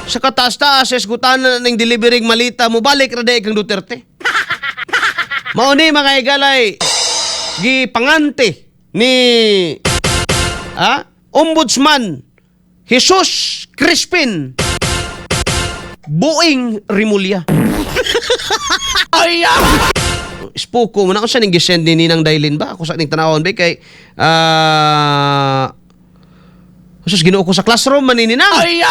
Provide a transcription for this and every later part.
Sa kataas-taas, esgutan ng delivering malita mo, balik na kang Duterte. Mauni mga igalay, gipangante ni Ombudsman Jesus Crispin Buing Rimulya. Ay! Spoko mo na ako sa ning gisend ni Ninang Dailin ba? Ako sa ning tanawon ba kay sus Ginoo ko sa classroom man ni Ninang. Ay!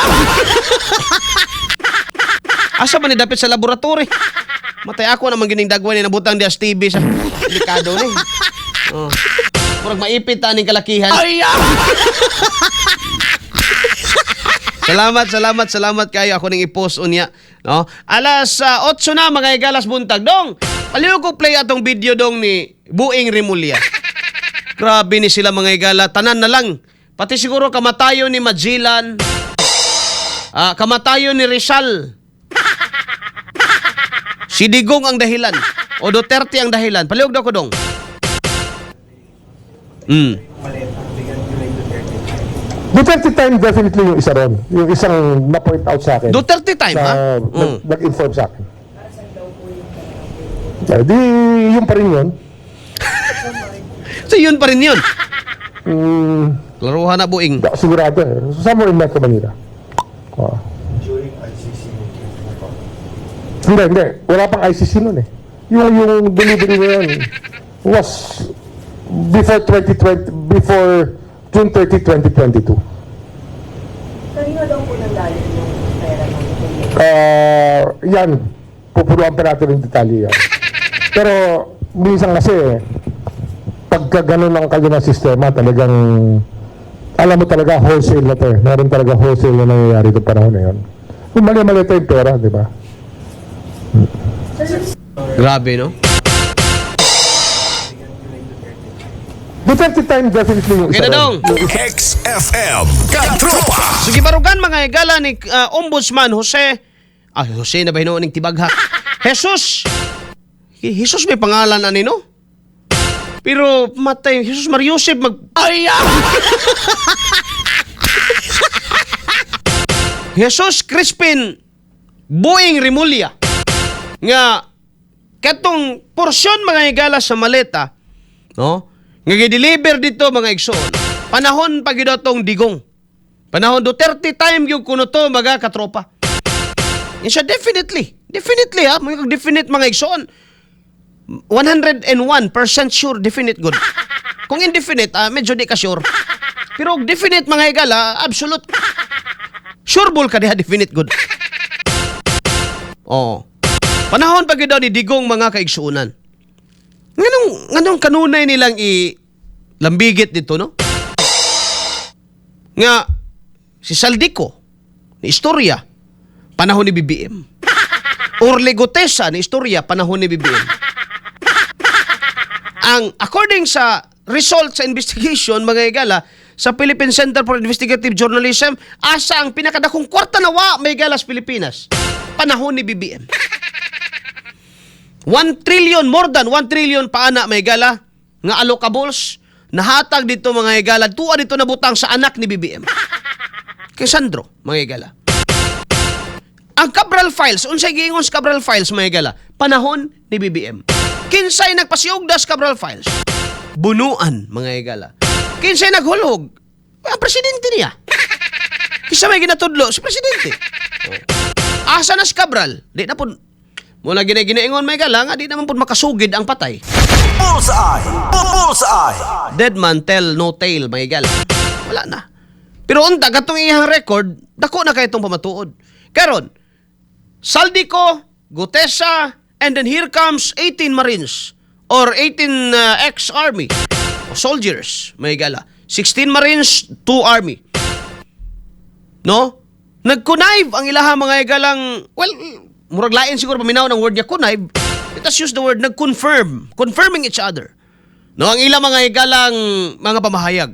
Asa man ni dapit sa laboratory? Matay ako naman gining dagwan ni nabutang di as TV sa delikado ni. Oh. Murag maipit ta ning kalakihan. Ay! Salamat kayo ako ning i-post unya, no? Alas 8 na mga igalas buntag dong. Aliw ko play atong video dong ni Buing Rimulya. Grabe ni sila mga igala, tanan na lang. Pati siguro kamatayo ni Magellan. Kamatayo ni Rizal. Si Digong ang dahilan o Duterte ang dahilan. Paliwag daw ko dong. Duterte time definitely yung isa ron. Yung isang na-point out sa akin. Duterte time, ha? Nag-inform sa akin. Di, yun pa rin yun. So yun pa rin yun. Laruhan na Buing. Sigurado eh. Somewhere in Metro Manila. Hindi. Wala pang ICC nun eh. Yung delivery na yun was before June 30, 2022. Kanina daw po nanggaling yung pera ng yan. Pupuruan pa natin yung detalye yan. Pero minsan kasi pagka ganun ang kanya ng sistema, talagang alam mo talaga wholesale na to eh. Meron talaga wholesale na nangyayari itong panahon na yun. Kung mali-mali ito yung pera, di ba? Grabe, no? Duterte time definitely yung Okay isa na ron. dong. XFM Katropa. Sige, barugan mga igala ni Ombudsman Jose. Jose na ba hinuon ning tibaghak? Jesus! Jesus may pangalan ani, no? Pero matay, Jesus Mariusip Jesus Crispin Buing Rimulya. Nga, katong porsyon mga igala sa maleta, no? Nga gi-deliver dito mga igsoon. Panahon pa gyud atong Digong. Panahon Duterte time yung kuno to mga katropa. Yan siya definitely ha, mga definite mga igsoon. 101% sure, definite good. Kung indefinite, medyo di ka sure. Pero definite mga igala, absolute. Sure ball ka diha, definite good. Oh. Panahon pa gyud daw ni Digong mga kaigsuonan. Nganong kanunay nilang lambigit dito, no? Nga, si Saldico, ni istorya, panahon ni BBM. Orly Gutesa, ni istorya, panahon ni BBM. According sa result sa investigation, mga igala, sa Philippine Center for Investigative Journalism, asa ang pinakadakong kwarta nawa, mga igala, sa Pilipinas. Panahon ni BBM. 1 trillion, more than 1 trillion paana may gala nga allocables nahatag dito mga igala tuwa dito nabutang sa anak ni BBM kay Sandro mga igala. Ang Cabral Files unsay giingon sa Cabral Files mga igala panahon ni BBM. Kinsay nagpasiugda sa Cabral Files? Bunuan mga igala. Kinsay naghulog? Ang presidente niya. Kisa may ginatudlo si presidente. Asa na si Cabral? Di na po mula gina-ginaingon may gala nga di naman po makasugid ang patay. Bullseye. Dead man tell no tale may gala. Wala na. Pero unta katong iyang record, dako na kay itong pamatuod. Karon, Saldico, Gutesa, and then here comes 18 Marines or 18 ex-army soldiers may gala. 16 Marines, 2 Army. No? Nag-connive ang ilaha mga igalang, well, murag lain siguro paminaw ng word niya connive. Let us use the word confirming each other. No, ang ilang mga igalang mga pamahayag.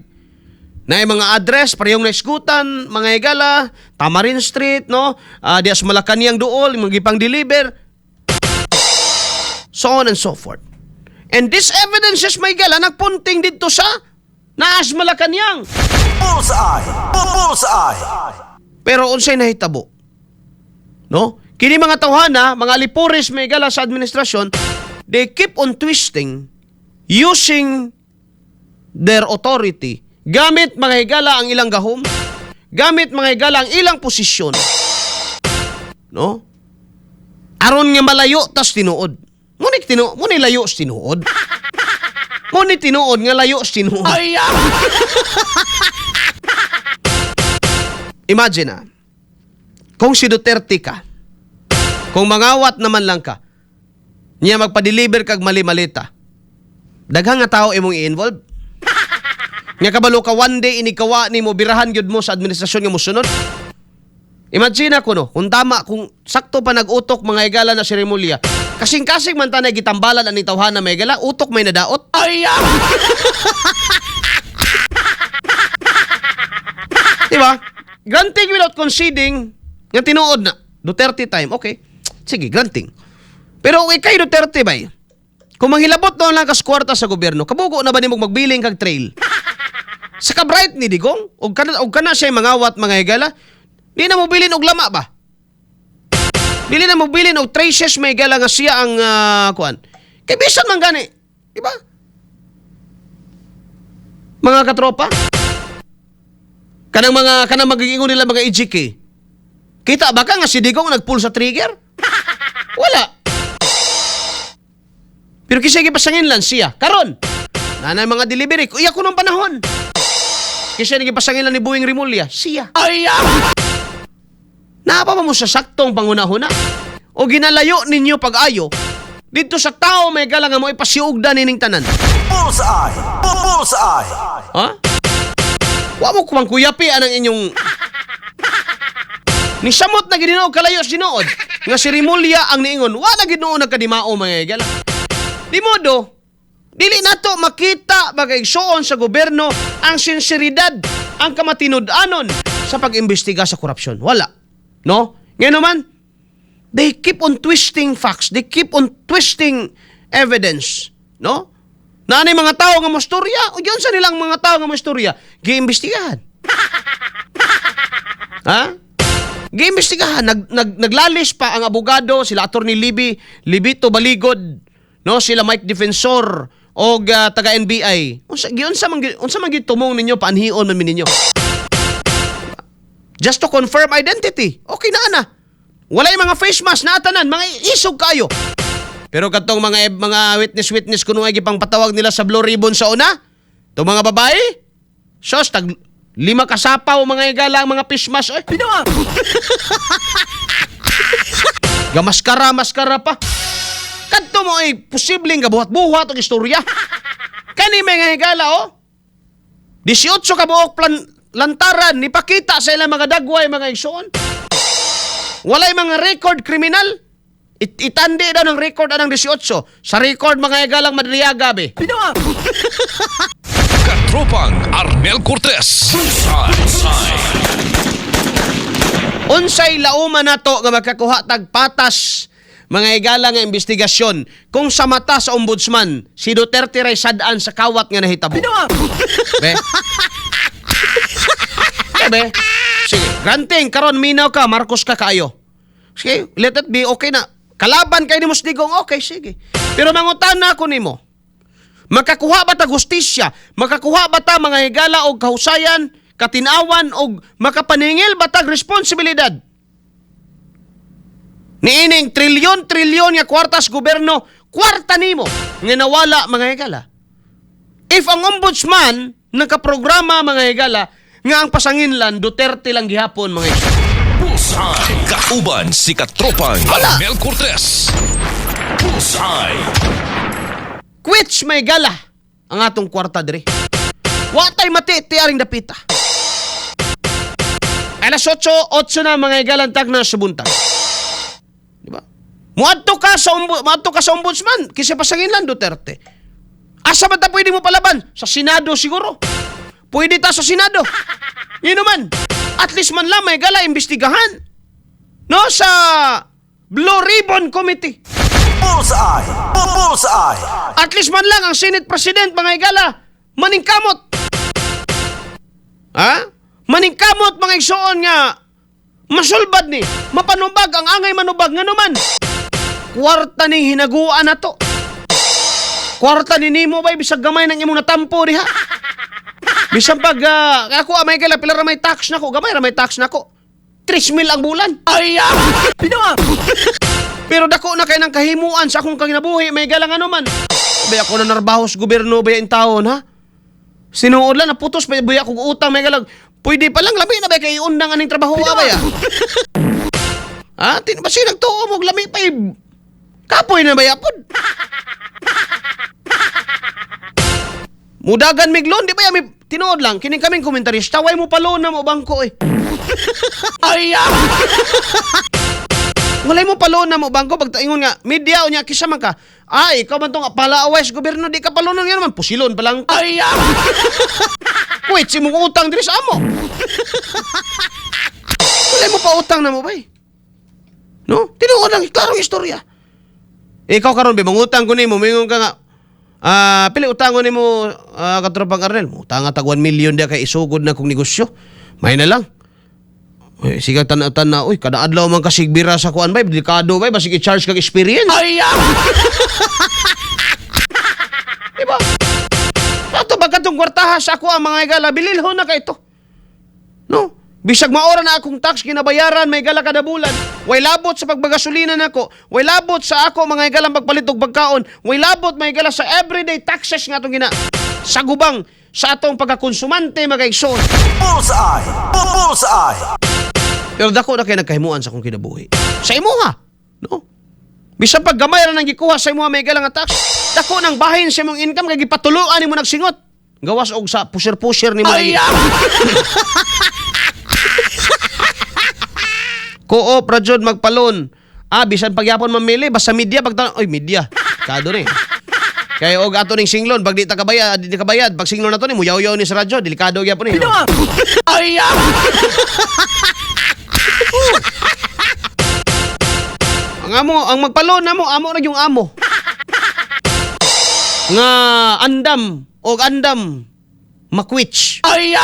Na mga address parehong naisgutan, mga igala, Tamarin Street, no? Dias Malacanang duol, mga gipang deliver. So on and so forth. And this evidences may igala nagpunting dito sa Naas Malacanang. Bullseye. Pero unsay nahitabo? No? Kini mga tawhana, mga lipuris may gala sa administrasyon, they keep on twisting using their authority. Gamit mga higala ang ilang gahom, gamit mga higala ang ilang posisyon. No? Aron nga malayo tas tinuod. Muni layo sa tinuod. Muni tinuod nga layo sa tinuod. Imagine kung si Duterte ka, kung mangawat naman lang ka, niya magpa-deliver kag mali-malita, daghang nga tao imong i-involve. Nga kabalo ka one day inikawa ni mo, birahan gyud mo sa administrasyon nga mosunod. Imagine ako no, kung tama, kung sakto pa nag-utok mga higala na si Remulla, kasing-kasing man tanay gitambalan ang tawhana may higala, utok may nadaot. Diba? Granting without conceding, nga tinuod na, Duterte time, okay. Sige, granting. Pero kay Duterte ba, kung manghilabot na lang kas kwarta sa gobyerno, kabugo na ba ni mo magbiling kag trail? Sa ka-bright ni Digong, og kana siya mangawat mga higala, di na mo bilin og lama ba? Dili na mo bilin og traces may higala nga siya ang kuan. Kay bisan man gani, di ba? Mga katropa, kanang magigingon nila mga EJK. Kita ba ka nga si Digong nag-pull sa trigger? Wala. Pero kisay gipasangin lang siya. Karon, nanay mga delivery. Iya ko nung panahon. Kisay gipasangin lang ni Boeing Remulla. Siya. Naapa mo sa saktong pangunahuna? O ginalayo ninyo pag-ayo dito sa tao may galang mo ipasiugdan nining tanan. Bullseye! Bullseye! Ha? Wa mo kumang kuyapi anang inyong ni samot na gidinood kalayo sinuod nga si Remulla ang niingon wala gid noon nagkadimao mga higala. Di modo dili nato makita bagay suon sa gobyerno ang sinseridad, ang kamatinud-anon sa pag-imbestiga sa korupsyon. Wala. No? Ngayon naman, they keep on twisting facts. They keep on twisting evidence. No? Nanay mga tao nga mostorya, o yun sa nilang mga tao nga mostorya, giimbestigahan. Ha? Giimbestigahan. Naglalis pa ang abogado, sila Attorney Libito Baligod, no? Sila Mike Defensor, o taga-NBI. Unsa man gyud tumong ninyo, paanhion man ninyo. Just to confirm identity. Okay na. Walay mga face mask na atanan, mga isog kayo. Pero katong mga witness kuno ay gipang patawag nila sa Blue Ribbon sa una, to mga babae, sos tag 5 kasapaw mga higala ang mga face mask. Ay, pinawa. Gamaskara pa. Kadto mo ay posibleng gabuhat-buhat og istorya. Kani mga higala 18 ka buok lantaran ni pakita sa ilang mga dagway mga igsoon. Walay mga record kriminal. Itandi daw ng record anang 18. Sa record mga higalang madriyaga be. Katropang Arnel Cortez. Unsay lauman nato nga makakuha tag patas mga higala nga investigasyon kung sa mata sa ombudsman si Duterte ray sadaan sa kawat nga nahitabo. Be. Be. Sige, granting karon minaw ka, Marcos ka kayo. Sige, let it be, okay na. Kalaban kay ni Musdigong, okay, sige. Pero mangutana ko nimo. Makakuha ba ta hustisya? Makakuha ba ta mga higala og kahusayan, katinawan og makapaningil ba ta responsibilidad? Niining trilyon nga kwartas gobyerno, kwarta nimo nga nawala mga higala. If ang ombudsman nakaprograma mga higala nga ang pasanginlan Duterte lang gihapon mga higala. Bullseye! Kauban si Katropang Arnel Cortez. Bullseye! Quits may gala ang atong kwarta dire. Watay mati tiaring dapita. Alas 8 na mga igalantag na subuntag. Di ba? Muadto ka sa ombudsman kasi pasanginlan Duterte. Asa ba ta pwede mo palaban? Sa Senado siguro. Pwede ta sa Senado. Yun naman. At least man lang may gala imbestigahan. No, sa Blue Ribbon Committee. Bullseye! Bullseye! At least man lang ang Senate President mga higala maningkamot. Ha? Maningkamot mga igsoon nga Masulbad ni. Mapanubag ang angay manubag nga naman. Kwarta ning hinaguan na to. Kwarta ni Nimo bay bisag gamay nang imong natampo diha. Bisan pag ako may kala pila ra may tax nako, gamay ra may tax nako. 3,000 ang bulan. Ay! Binawa. Pero dako na kay nang kahimuan sa akong kaginabuhi, may galang ano man. Bay ako na narbaho sa gobyerno bay in taon ha. Sinuod lang naputos bay akong utang may galang. Pwede pa lang labi na bay kay undang aning trabaho ba ya? Ha? Ba siya nagtuo mo lami pa kapoy na bayapod. Mudagan miglon, di ba yami tinuod lang, kining kaming komentarista, way mo palon na mo bangko eh. Ay! Walay mo palon na mo bangko, pagtaingon nga, media o niya, kisa man ka, ay, ikaw man itong palaaway sa gobyerno, di ka palonon nga naman, pusilon pa lang. Ay! Wait, si mong utang diri sa amo. Walay mo pa utang na mo ba eh. No? Tinuod lang, klarong istorya. Ikaw karon ba, mangutang ko ni mo, mingon ka nga, pili utangon ni mo katropang Arnel. Utang nga tag 1 million dia kay isugod na kong negosyo. May na lang. Uy, sigang tanaw-tanaw. Uy, kada adlaw man kasigbira sa kuan bay, delikado bay, basig i-charge kag experience. Ay! Diba? Ato ba katong kwartaha sa ako ang mga igala, bililho na kay ito. No? Bisag maora na akong tax ginabayaran may gala kada bulan. Way labot sa pagbagasolina nako. Way labot sa ako mga igalang pagpalit og pagkaon. Way labot may gala sa everyday taxes nga atong gina sagubang sa atong pagkakonsumante mga igsoon. Bullseye! Bullseye! Pero dako na kay nagkahimuan sa akong kinabuhi. Sa imo ha. No? Bisag pag gamay ra nang gikuha sa imo may gala nga tax, dako nang bahin sa imong income kay gipatuluan nimo nagsingot. Gawas og sa pusher-pusher nimo. Ay! Koop rajod magpalon. Bisan pagyapon mamili basta media pagtan oy media. Kado ni. Kay og ato ning singlon pag di ta kabayad, di kabayad pag singlon nato ni muyaw-yaw ni sa radyo, delikado gyapon ni. Ay! Ang magpalon namo, amo ra yung amo. Nga andam og andam makwitch. Ay!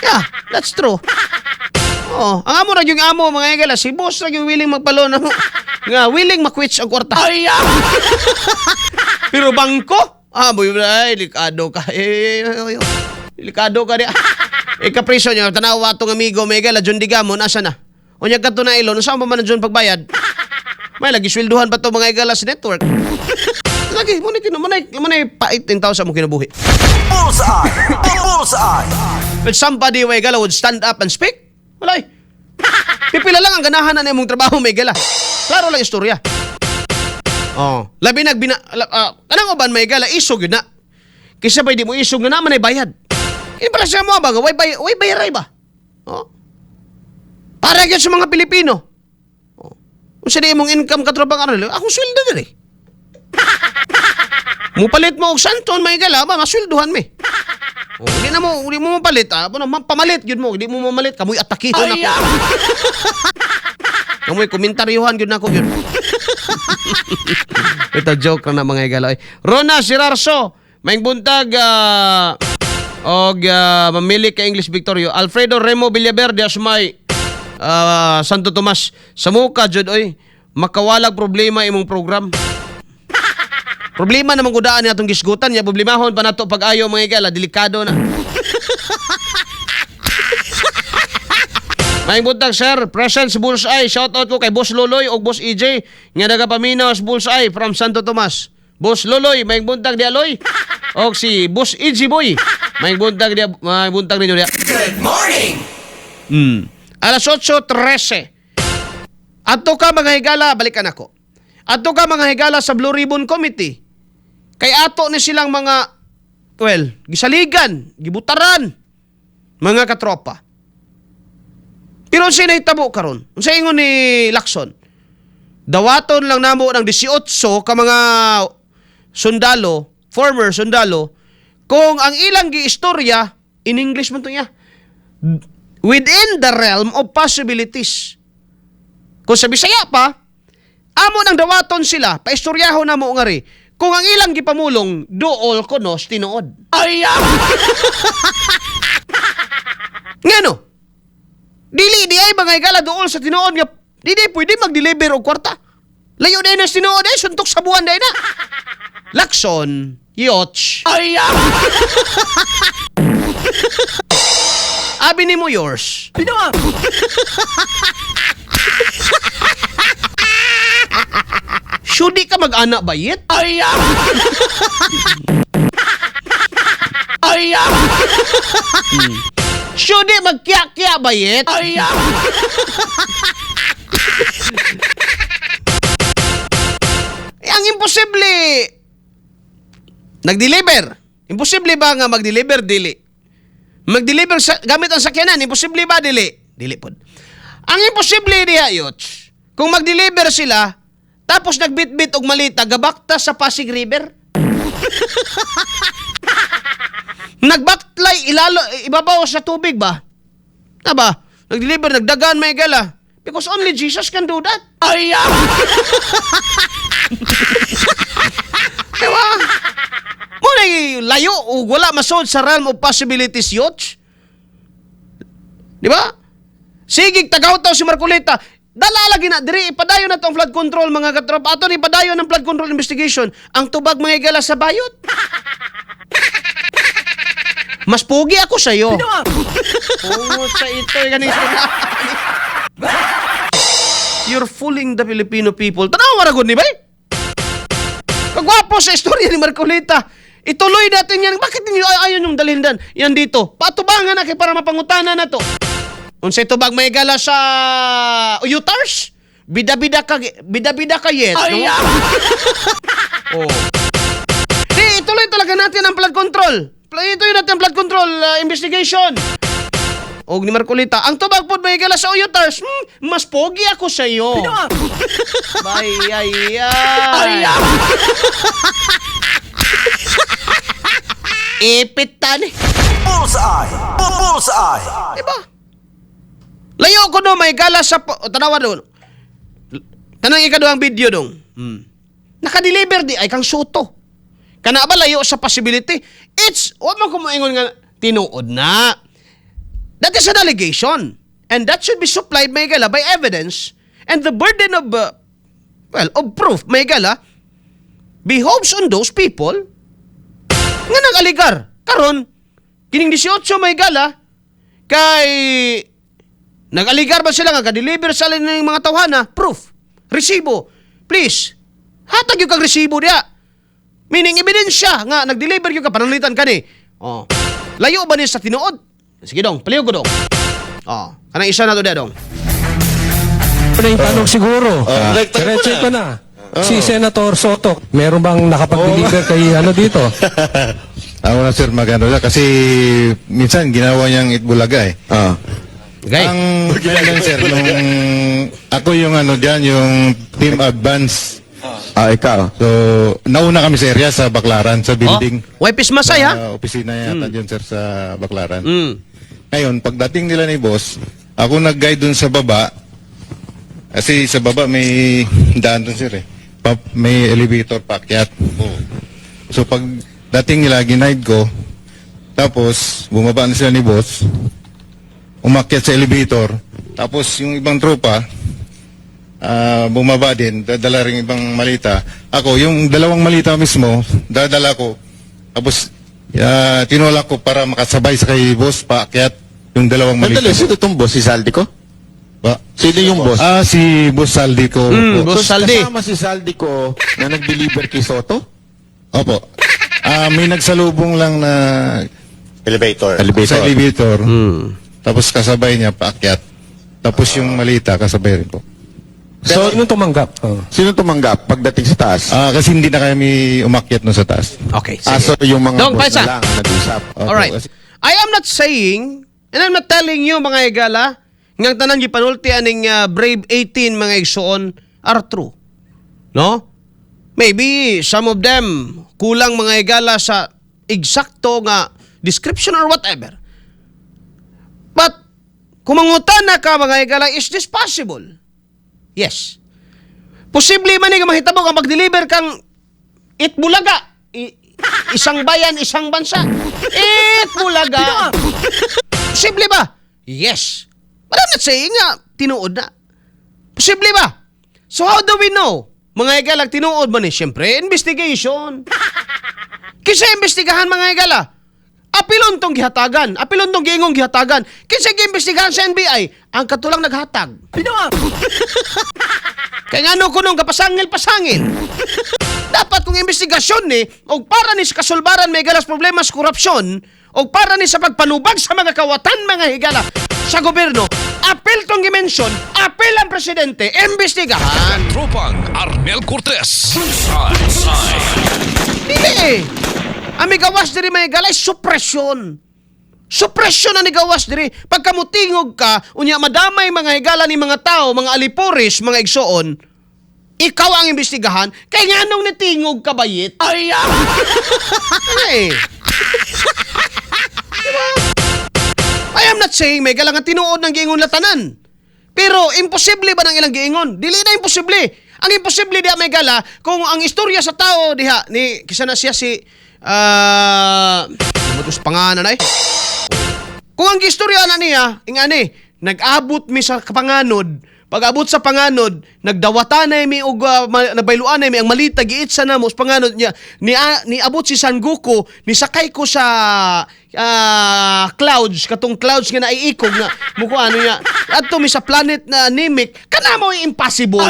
Yeah, that's true. Oh, ang amo ra yung amo mga igala, si boss ra yung willing magpalon na mo. Nga willing makwitch ang kwarta. Ay! Pero bangko? Boy, ay, delikado ka. Delikado ka di. Kapriso niyo, tanawa atong amigo, may igala, John Digamon, asa na? O niya ka to na ilon, saan pa man na John pagbayad? May lagi swelduhan pa to mga igala sa network. Lagi, munay pa 18,000 mo kinabuhi. Bullseye! Bullseye! But somebody may gala would stand up and speak? Walay. Pipila lang ang ganahan na imong trabaho may gala. Klaro lang istorya. Oh, labi kanang uban may gala isog yun na. Kisa pa di mo isog na naman ay bayad. Para sa mo ba way bayaray ba? Oh. Para gyud sa mga Pilipino. Oh. Unsa di imong income katropang Arnel? Akong sweldo diri. Mupalit mo og santon may gala ba maswelduhan mi. Oh, di mo mapalit pamalit gyud mo, di mo mamalit kamoy atakihon ako. Kamoy komentaryuhan gyud nako gyud. Ito joke na mga igala. Rona Sirarso, maing buntag mamili ka English Victorio. Alfredo Remo Villaverde asmay Santo Tomas. Sa muka jud oy, makawalag problema imong program. Problema namang gudaan niya itong gisgutan niya. Problemahon pa na ito pag ayaw mga igala. Delikado na. Maing buntag sir. Present si Bullseye. Shoutout ko kay Boss Loloy o Boss EJ. Nga nagapaminaw si Bullseye from Santo Tomas. Boss Loloy. Maing buntag di aloy. O si Boss EJ Boy. Maing buntag ninyo dia. Good morning! Alas 8:13. Ato ka mga higala. Balikan ako. Ato ka mga higala sa Blue Ribbon Committee. Kay ato ni silang mga, gisaligan, gibutaran, mga katropa. Pero sinay tabo karon. Sa ingon ni Lacson, dawaton lang namo ng 18 ka mga sundalo, former sundalo, kung ang ilang giistorya, in English man to niya, within the realm of possibilities. Kung sa Bisaya pa, amo nang dawaton sila, paistoryaho na mo nga ri, kung ang ilang gipamulong, dool konos tinuod. Ay! Ngano? Dili di ay mga higala doon sa tinuod nga di pwede mag-deliver og kwarta. Layo na na tinuod ay suntok sa buwan day na. Lakson, Yoch. Ay! Abi ni mo yours. Binawa! Shudi ka mag-ana bayit? Ay! Ay! Shudi magkya-kya bayit? Ay! Ang imposible. Nag-deliver. Imposible ba nga mag-deliver? Dili. Mag-deliver gamit ang sakyanan. Imposible ba? Dili. Dili po. Ang imposible diha, Yoch, kung mag-deliver sila, tapos nagbit-bit og malita, gabakta sa Pasig River. Nagbaklay, ibabaw sa tubig ba? Aba, nag-deliver, nagdagan may gala. Because only Jesus can do that. Ay! Diba? Muna layo o wala masod sa realm of possibilities, Yoch. Diba? Sige, tagaw-taw si Marcolita. Dala lagi na, diri, ipadayon na tong flood control, mga katropa. Ato ni padayon ng flood control investigation. Ang tubag mga igala sa bayot. Mas pugi ako sa'yo. Oo, sa ito, ganito na. You're fooling the Filipino people. Tanawa ragod ni bay? Kagwapo sa istorya ni Marcolita. Ituloy natin yan. Bakit ninyo ayaw yung dalhin yan dito? Patubangan na kay para mapangutanan na to. Unsay tubag may gala sa Uyutars? Bida-bida ka yes, no? Oh. Di, ituloy talaga natin ang flood control. Ituloy natin ang flood control investigation. Og ni Marcolita, ang tubag pod may gala sa Uyutars, mas pogi ako sa iyo. Bay, ay. Ipit tani. Bullseye! Bullseye! Diba? Layo ko no, may gala sa... Tanawa doon. Tanang ikado ang video dong. Naka-deliver di ay kang suto. Kana ba layo sa possibility? Huwag mo kumuingon nga, tinuod na. That is an allegation. And that should be supplied, may gala, by evidence. And the burden of, of proof, may gala, behoves on those people nga nag-aligar. Karon, kining 18, may gala, kay nag-aligar ba sila nga ka-deliver sa alin ng mga tawhana? Proof. Resibo. Please. Hatag yung kang resibo diya. Meaning, ebidensya nga nag-deliver yung ka, pananglitan ka ni. Oh. Layo ba niya sa tinuod? Sige dong, paliw ko dong. Oh, kanang isa na to diya dong. Ano yung tanong siguro? Diretso ko na. Si Senator Soto, meron bang nakapag-deliver kay dito? Ako na sir, magano na kasi minsan ginawa niyang Itbulaga eh. Okay. Ang lang sir, nung ako yung diyan, yung team advance. Ikaw. So, nauna kami sa area sa Baclaran, sa building. Oh, Wipis Masay ha? Sa opisina yata dyan sir sa Baclaran. Mm. Ngayon, pagdating nila ni boss, ako nag-guide dun sa baba. Kasi sa baba may daan dun sir eh. May elevator paakyat. So pagdating nila, ginaid ko. Tapos, bumaba na sila ni boss. Umakyat sa elevator. Tapos yung ibang tropa, bumaba din, dadala rin ibang malita. Ako, yung dalawang malita mismo, dadala ko. Tapos, tinulak ko para makasabay sa kay boss, paakyat yung dalawang malita. Sandali, sino itong boss? Si Saldi ko? Ba? Sino yung boss? Si Boss Saldi ko. Boss So, Saldi. kasama si Saldi ko na nag-deliver kay Soto? Opo. May nagsalubong lang na Elevator. sa elevator. Tapos kasabay niya, paakyat. Tapos yung malita, kasabay rin po. So, nung tumanggap? Sino tumanggap pagdating sa taas? Kasi hindi na kami umakyat no sa taas. Okay, sige. So yung mga Dong, boss paisa. na lang ang nag-usap. Opo, Alright. kasi- I am not saying, and I'm not telling you, mga igala, nga tanan gipanulti aning Brave 18, mga igsoon, are true. No? Maybe some of them kulang mga igala sa eksakto nga description or whatever. But, kung mangutan na ka mga igala, is this possible? Yes. Posible man nga mahitabo nga mag-deliver kang Itbulaga. Isang bayan, isang bansa. Itbulaga. Posible ba? Yes. Wala na saying nga, tinuod na. Posible ba? So how do we know? Mga higala, tinuod ba ni? Siyempre, investigation. Kisa investigahan mga higala. Apilon tong gihatagan. Apilon tong giingong gihatagan. Kisa giimbestigahan sa NBI, ang katulang naghatag. Kaya nga no kunong kapasangil-pasangil. Dapat kung investigasyon ni, o para ni sa kasulbaran may galas problema sa korupsyon, o para ni sa pagpanubag sa mga kawatan mga higala sa gobyerno, apel tong gimensyon, apel ang presidente, imbestigahan. Tropang Arnel Cortez. Bullseye. Dili eh. Ang migawas diri may galay, supresyon. Supresyon ang migawas diri. Pagka mutingog ka, unya madamay mga higala ni mga tao, mga aliporis, mga igsoon, ikaw ang imbestigahan, kay nga nung natingog ka bayit. Ay, ay. Diba? I am not saying may galang tinuod ng giingon latanan. Pero imposible ba ng ilang giingon? Dili na imposible. Ang imposible diha may gala kung ang istorya sa tao diha ni kisa na siya si matus panganan ay. Kung ang istorya na niya, ingani, nag-abot mi sa panganod, pag-abot sa panganod, nagdawatan na mi og nabayluan na mi ang malita giit sa namos panganod niya. Ni abot si San Goku, ni sakay ko sa clouds, katong clouds nga naiikog na muko ano niya. Adto mi sa planet na Namek, kana mo impossible.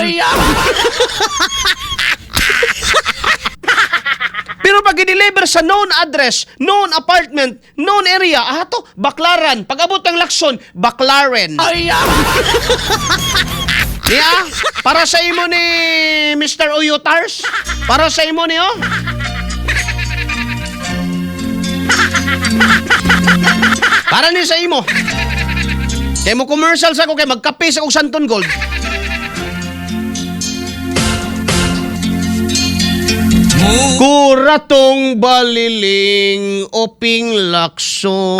Pero pag i-deliver sa known address, known apartment, known area, ato, Baklaran. Pag abot ng Lacson, Baclaren. Niya, para sa imo ni Mr. Oyotars, para sa imo niyo. Para ni sa imo. Kaya mo commercials ako kay magkape sa kong Santon Gold. Kuratong baliling oping lakson.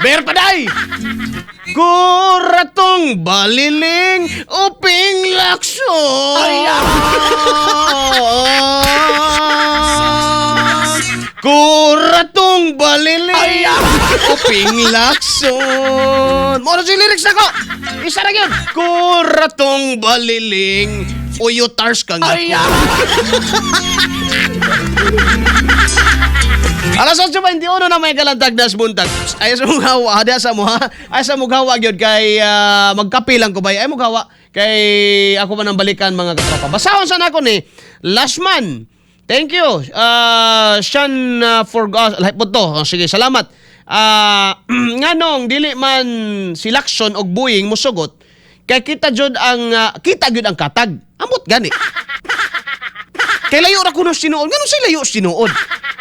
Berpaday! Kuratong baliling oping lakson. Kuratong baliling oping lakson. Moro si lyrics na ko. Isa na yun. Kuratong baliling Oyotars kang Alas 8:21 na may kalandag das buntag. Ay sa mughawa, ada sa mo ha. Ay sa mughawa gyud kay magkape lang ko bay. Ay mughawa kay ako man ang balikan mga katropa. Basahon sa nako ni Lashman. Thank you. Sean for lahat po to. Sige, salamat. Nganong dili man si Lacson og Boeing musugot kay kita jud ang katag. Amot gani. Kay layo ra kuno sinuod. Ngano say layo sinuod?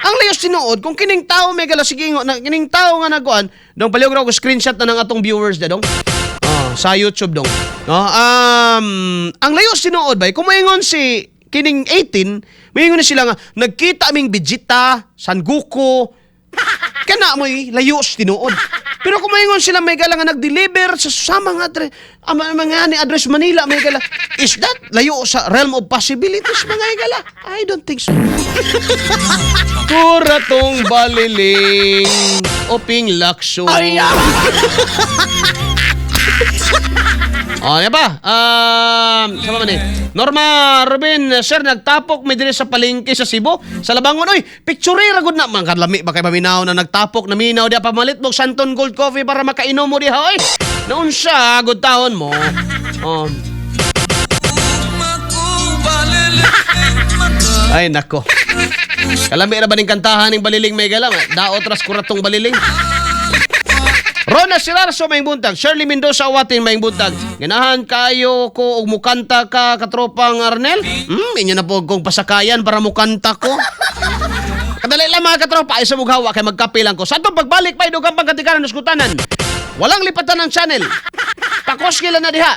Ang layo sinuod kung kining tao may gala sige kining tao nga nagkuan, dong palihog ra ko screenshot na ng atong viewers da dong. Sa YouTube dong. No, ang layo sinuod bay kumaingon si kining 18, mayngon na sila nga nagkita aming Vegeta, San Goku. Kana mo'y layo tinuod. Pero kung mayngon sila may gala nga nag-deliver sa samang address, mga ni address Manila may gala. Is that layo sa realm of possibilities mga gala? I don't think so. Kuratong baliling oping lakson. Yan ba? Sama man eh. Norma Ruben, sir, nagtapok may dire sa palengke sa Cebu. Sa Labangon, oy, picture ragod na. Mga kadlami ba kay paminaw na nagtapok, naminaw diya pamalit mo Santon Gold Coffee para makainom mo diha, oy. Noon siya, good taon mo. Ay, nako. Kalami na ba ning kantahan ng baliling may galang? Daot ras kuratong baliling. Rona Silarso may buntag, Shirley Mendoza Awatin may buntag. Ganahan kayo ko og mukanta ka katropang Arnel? Inyo na po kong pasakayan para mukanta ko. Kadali lang mga katropa, ay sa mughawa kay magkape lang ko. Sa itong pagbalik pa, idugang pagkatikanan ng skutanan. Walang lipatan ng channel. Pakos kila na diha.